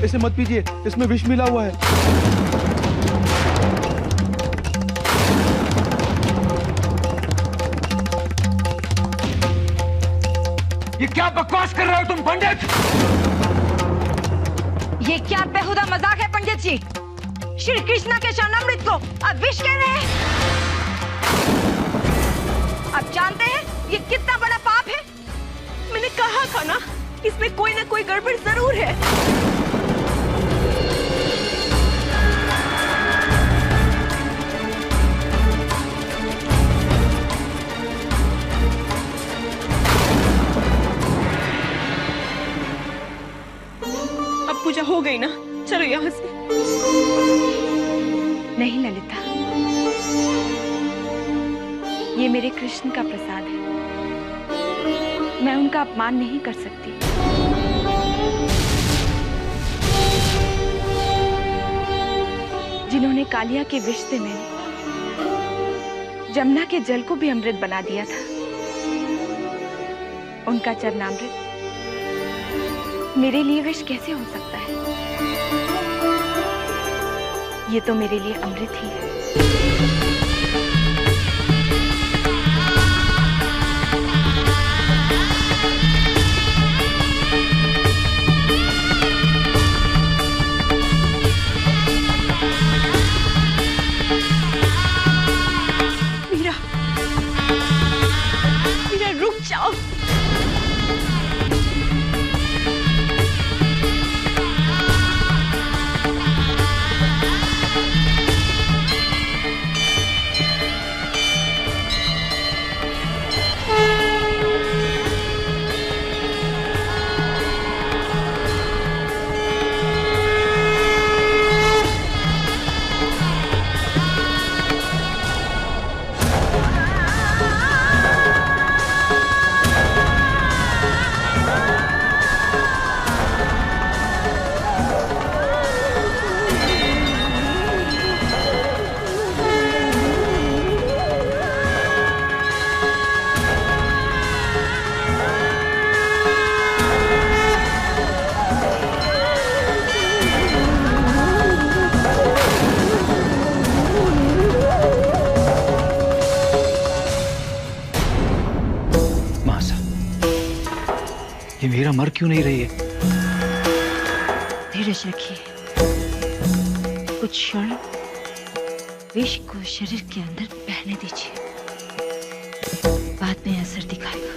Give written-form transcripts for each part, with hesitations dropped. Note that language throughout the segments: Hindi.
इसे मत पीजिए, इसमें विष मिला हुआ है। ये क्या बकवास कर रहे हो तुम पंडित? ये क्या बेहुदा मजाक है पंडित जी? श्री कृष्णा के चरणामृत को आप विष कह रहे हैं? आप जानते हैं ये कितना बड़ा पाप है? मैंने कहा था ना, इसमें कोई ना कोई गड़बड़ जरूर है। अब पूजा हो गई ना, चलो यहाँ से। नहीं ललिता, ये मेरे कृष्ण का प्रसाद है, मैं उनका अपमान नहीं कर सकती। जिन्होंने कालिया के विष से मैंने जमुना के जल को भी अमृत बना दिया था, उनका चरणामृत मेरे लिए विष कैसे हो सकता है? ये तो मेरे लिए अमृत ही है। मीरा रुक जाओ। ये मीरा मर क्यों नहीं रही है? धीरज रखिए, कुछ क्षण विष को शरीर के अंदर बहने दीजिए, बाद में असर दिखाएगा।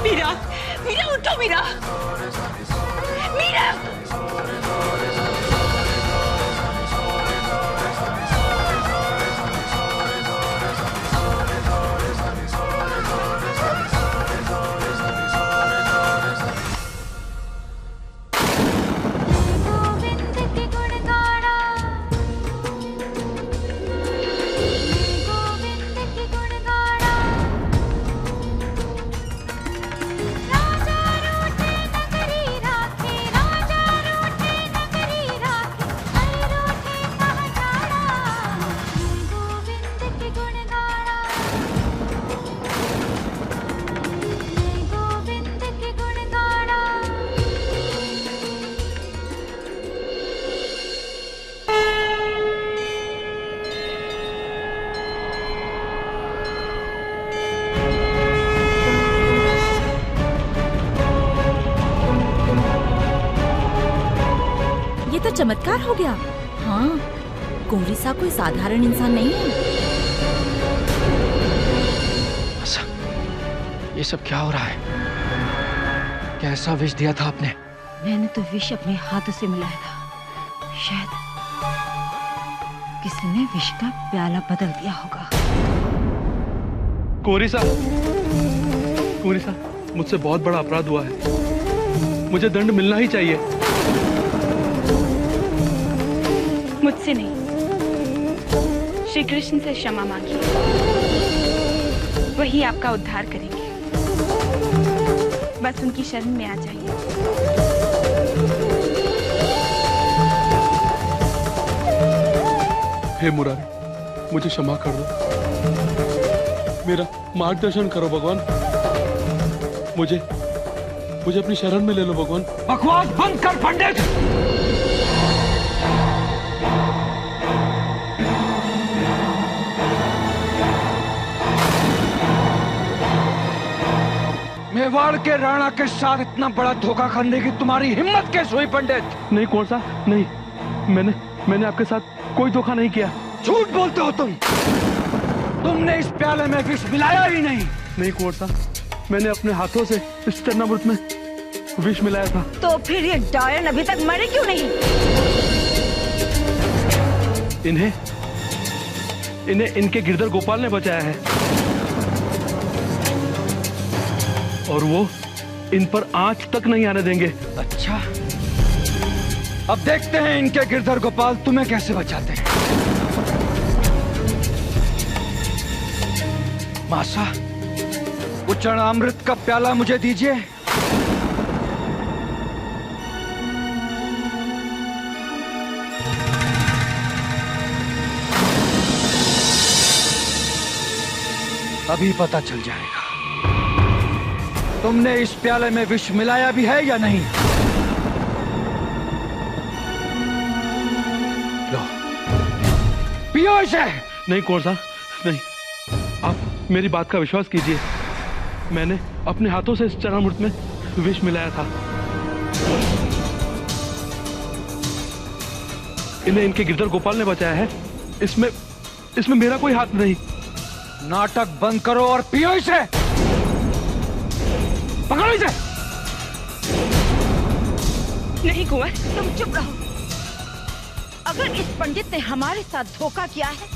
मीरा, मीरा उठो मीरा, मीरा। तो चमत्कार हो गया। हाँ, कोहली साहब कोई साधारण इंसान नहीं है। ये सब क्या हो रहा है? कैसा विष दिया था आपने? मैंने तो विष अपने हाथों से मिलाया था। शायद किसी ने विष का प्याला बदल दिया होगा। कोहली साहब, मुझसे बहुत बड़ा अपराध हुआ है। मुझे दंड मिलना ही चाहिए। मुझसे नहीं, श्री कृष्ण से क्षमा मांगिए, वही आपका उद्धार करेंगे। बस उनकी शरण में आ जाइए। हे मुरारी, मुझे क्षमा कर दो। मेरा मार्गदर्शन करो भगवान। मुझे अपनी शरण में ले लो भगवान। बकवास बंद कर पंडित। मेवाड़ के राणा के साथ इतना बड़ा धोखा करने की तुम्हारी हिम्मत कैसे हुई पंडित? नहीं कौन सा नहीं, मैंने आपके साथ कोई धोखा नहीं किया। झूठ बोलते हो तुमने इस प्याले में विष मिलाया ही नहीं। नहीं कौन सा, मैंने अपने हाथों से इस चरणामृत में विष मिलाया था। तो फिर ये डायन अभी तक मरे क्यों नहीं? इन्हें इनके गिरधर गोपाल ने बचाया है, और वो इन पर आंच तक नहीं आने देंगे। अच्छा, अब देखते हैं इनके गिरधर गोपाल तुम्हें कैसे बचाते हैं। मासा, वो चरणामृत का प्याला मुझे दीजिए। अभी पता चल जाएगा तुमने इस प्याले में विष मिलाया भी है या नहीं। लो, पियो इसे। नहीं कौन सा नहीं, आप मेरी बात का विश्वास कीजिए। मैंने अपने हाथों से इस चरणामृत में विष मिलाया था। इन्हें इनके गिरधर गोपाल ने बचाया है। इसमें मेरा कोई हाथ नहीं। नाटक बंद करो और पियो इसे। पकड़ो इसे। नहीं कुंवर, तुम चुप रहो। अगर इस पंडित ने हमारे साथ धोखा किया है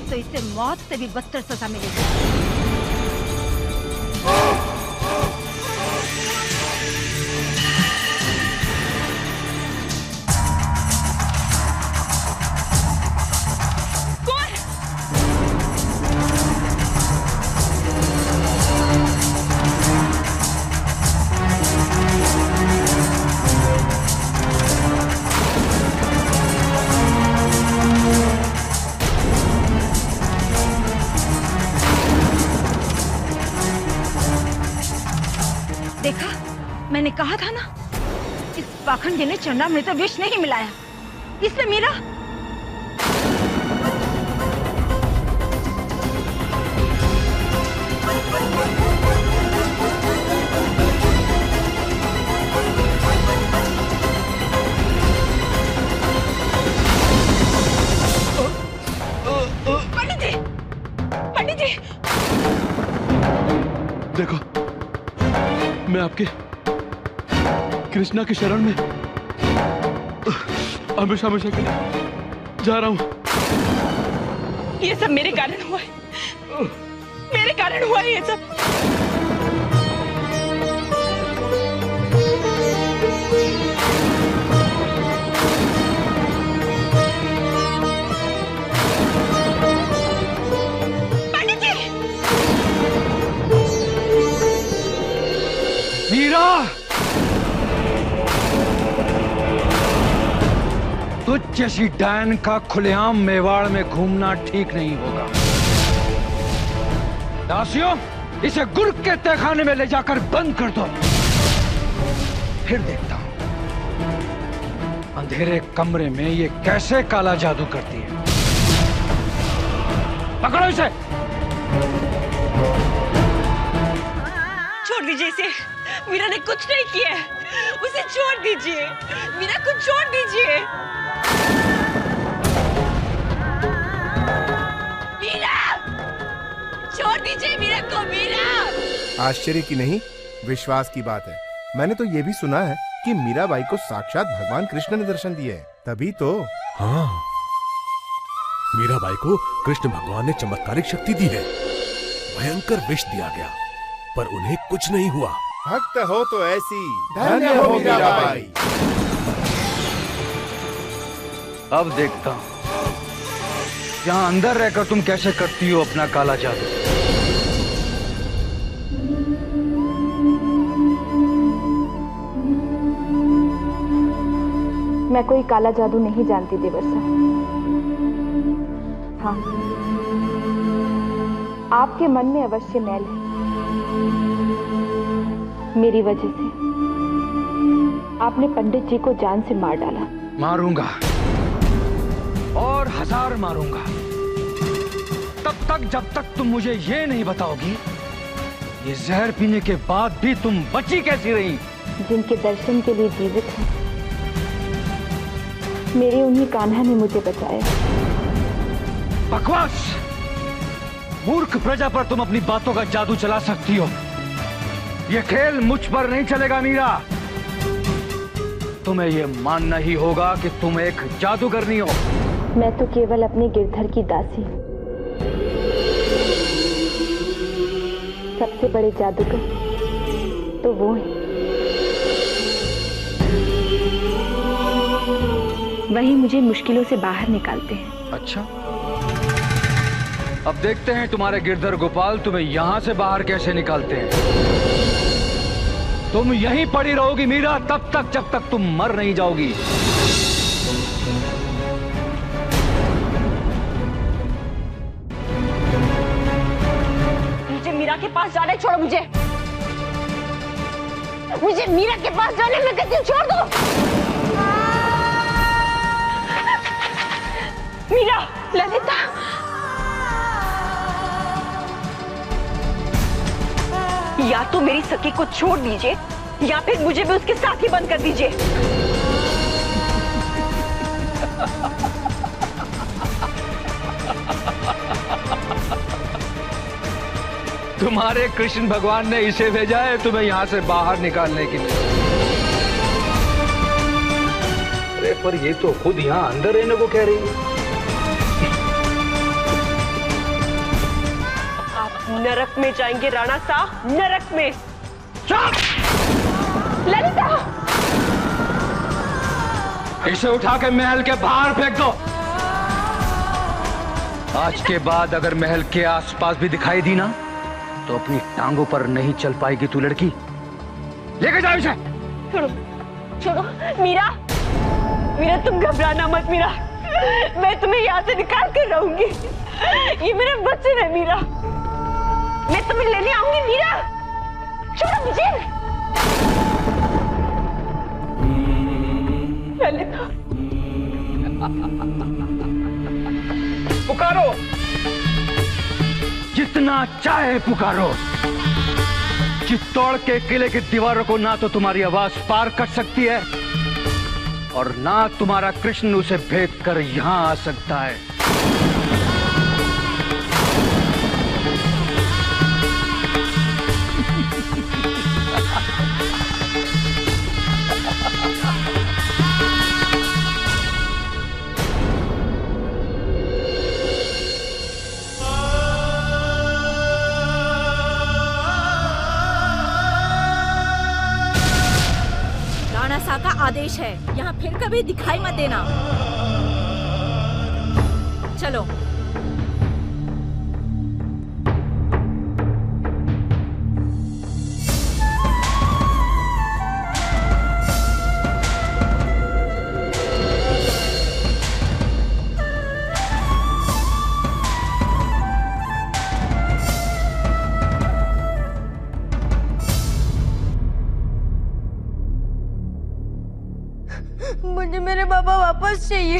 तो इसे मौत से भी बदतर सजा मिलेगी। देखा, मैंने कहा था ना, इस पाखंडी ने चरणामृत में विष नहीं मिलाया। इसमें मेरा देखो, मैं आपके कृष्णा की शरण में हमेशा हमेशा के लिए जा रहा हूं। ये सब मेरे कारण हुआ है, मेरे कारण हुआ है ये सब। पंडित जी! मीरा, तुझ जैसी डायन का खुलेआम मेवाड़ में घूमना ठीक नहीं होगा। दासियों, इसे गुर्ग के तहखाने में ले जाकर बंद कर दो। फिर देखता हूं अंधेरे कमरे में ये कैसे काला जादू करती है। पकड़ो इसे। छोड़ दीजिए इसे, मीरा ने कुछ नहीं किया है, उसे छोड़ दीजिए। मीरा को छोड़ दीजिए। मीरा, छोड़ दीजिए मीरा को। मीरा! आश्चर्य की नहीं, विश्वास की बात है। मैंने तो ये भी सुना है कि मीराबाई को साक्षात भगवान कृष्ण ने दर्शन दिए हैं, तभी तो। हाँ, मीराबाई को कृष्ण भगवान ने चमत्कारिक शक्ति दी है। भयंकर विष दिया गया, पर उन्हें कुछ नहीं हुआ। भक्त हो तो ऐसी, धन्य हो मीराबाई। अब देखता हूं यहां अंदर रहकर तुम कैसे करती हो अपना काला जादू। मैं कोई काला जादू नहीं जानती देवर साहब। हाँ, आपके मन में अवश्य मैल है। मेरी वजह से आपने पंडित जी को जान से मार डाला। मारूंगा और 1000 मारूंगा, तब तक जब तक तुम मुझे ये नहीं बताओगी ये जहर पीने के बाद भी तुम बची कैसी रही। जिनके दर्शन के लिए जीवित हैं, मेरे उन्हीं कान्हा ने मुझे बचाया। बकवास! मूर्ख प्रजा पर तुम अपनी बातों का जादू चला सकती हो, ये खेल मुझ पर नहीं चलेगा मीरा। तुम्हें ये मानना ही होगा कि तुम एक जादूगरनी हो। मैं तो केवल अपने गिरधर की दासी हूँ। सबसे बड़े जादूगर तो वो हैं। वही मुझे मुश्किलों से बाहर निकालते हैं। अच्छा, अब देखते हैं तुम्हारे गिरधर गोपाल तुम्हें यहां से बाहर कैसे निकालते हैं। तुम यहीं पड़ी रहोगी मीरा तब तक जब तक तुम मर नहीं जाओगी। मुझे मीरा के पास जाने छोड़ो। मुझे मीरा के पास जाने में कहती हूँ, छोड़ दो। मीरा! ललिता! या तो मेरी सखी को छोड़ दीजिए या फिर मुझे भी उसके साथ ही बंद कर दीजिए। तुम्हारे कृष्ण भगवान ने इसे भेजा है तुम्हें यहां से बाहर निकालने के लिए। अरे पर ये तो खुद यहां अंदर रहने को कह रही है। नरक में जाएंगे राणा साहब, नरक में। चुप! ललिता! इसे उठा के महल के बाहर फेंक दो। आज के बाद अगर महल के आसपास भी दिखाई दी ना तो अपनी टांगों पर नहीं चल पाएगी तू लड़की। लेके जाओ इसे। छोड़ो, छोड़ो। मीरा! मीरा, तुम घबराना मत मीरा। मैं तुम्हें यहाँ से निकाल कर रहूंगी। ये मेरा बच्चन है मीरा। मैं तुम्हें लेने आऊंगी मीरा। छोड़ो मुझे। ललिता! पुकारो, जितना चाहे पुकारो। चित्तौड़ के किले की दीवारों को ना तो तुम्हारी आवाज पार कर सकती है और ना तुम्हारा कृष्ण उसे भेद कर यहां आ सकता है। आदेश है, यहाँ फिर कभी दिखाई मत देना। चलो। मुझे मेरे पापा वापस चाहिए।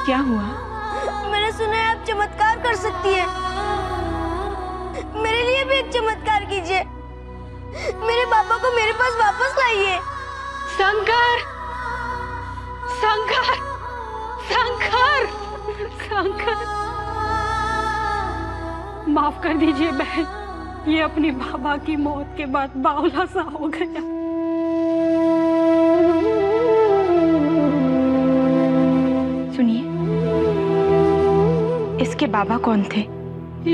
क्या हुआ? मैंने सुना है आप चमत्कार कर सकती है। मेरे लिए भी एक चमत्कार कीजिए। मेरे पापा को मेरे पास वापस लाइए। शंकर, शंकर, शंकर, शंकर। माफ कर दीजिए बहन, ये अपने बाबा की मौत के बाद बावला सा हो गया। सुनिए, इसके बाबा कौन थे?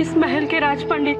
इस महल के राज पंडित।